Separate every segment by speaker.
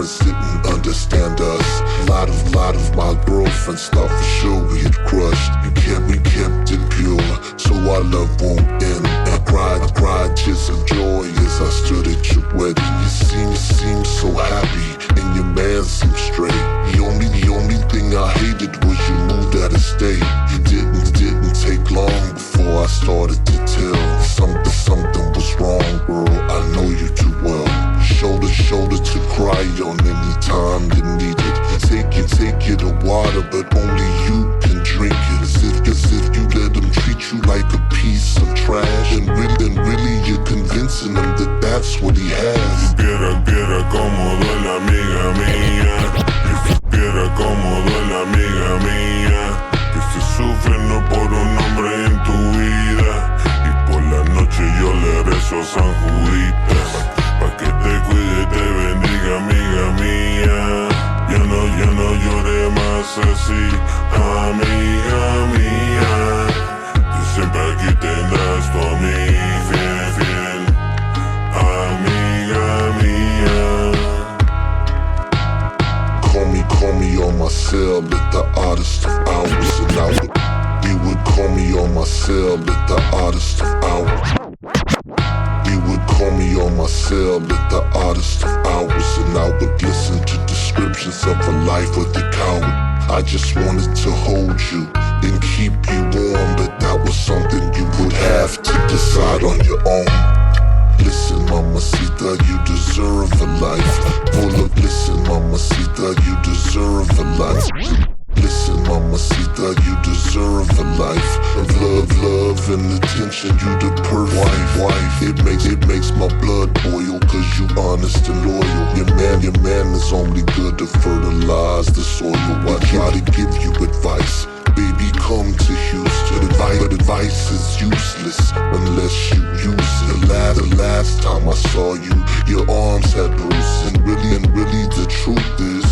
Speaker 1: girlfriends didn't understand us. A lot of my girlfriends thought for sure we had crushed. We kept it pure, so our love won't end. I cried tears of joy as I stood at your wedding. You seemed so happy, and your man seemed straight. The only thing I hated was you moved out of state. It didn't take long before I started to tell something was wrong, girl. I know you too well. Shoulder to cry on any time you need it. Take you to water, but only you can drink it. As if you let him treat you like a piece of trash. And really you're convincing him that that's what he has.
Speaker 2: Supiera cómo duele amiga mía. Que supiera cómo duele amiga mía. Que se sufre no por un hombre en tu vida. Y por la noche yo le rezo a San Juditas. Pa' que te cuide y te bendiga amiga mía. Ya no llore más así, amiga mía. Yo siempre aquí tendrás tú a mí, fiel, amiga mía.
Speaker 1: Call me on my cell at the oddest of hours, and I would. You would call me on my cell at the oddest of hours. You would call me on my cell at the oddest of hours, and I would listen to descriptions of a life with a coward. I just wanted to hold you and keep you warm, but that was something you would have to decide on your own. Listen, mamacita, you deserve a life full of. Listen, mamacita, you deserve a life. Listen, mamacita, you deserve a life of love and attention. You the perfect wife. It makes my blood boil, cause you honest and loyal. Your man is only good to fertilize the soil. I try to give you advice, baby, come to Houston. But advice is useless unless you use it. The last time I saw you, your arms had bruises. And really the truth is,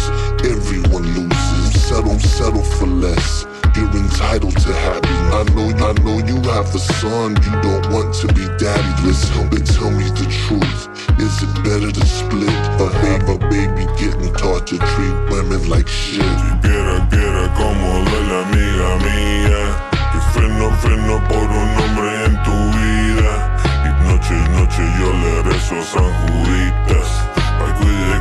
Speaker 1: everyone loses. Settle for less. You're entitled to happiness. I know you have a son, you don't want to be daddyless. But tell me the truth, is it better to split? A baby getting taught to treat women like shit.
Speaker 2: Supiera cómo duele amiga mía. Que freno por un hombre en tu vida. Y noche yo le rezo a San Juditas. Pa' cuide,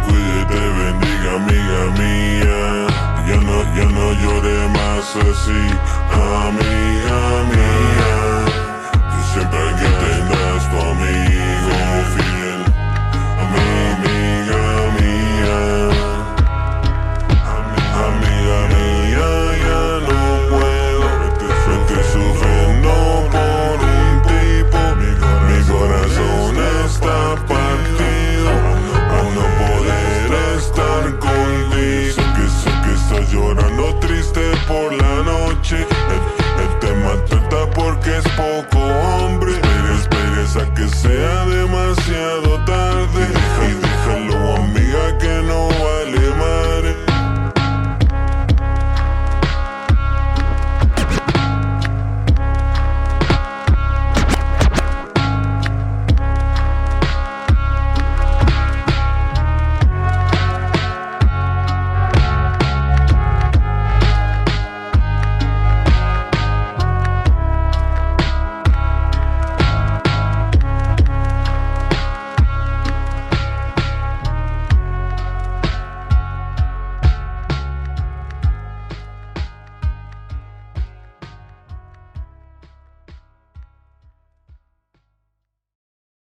Speaker 2: te bendiga amiga mía. Ya no llore más así, amiga mía.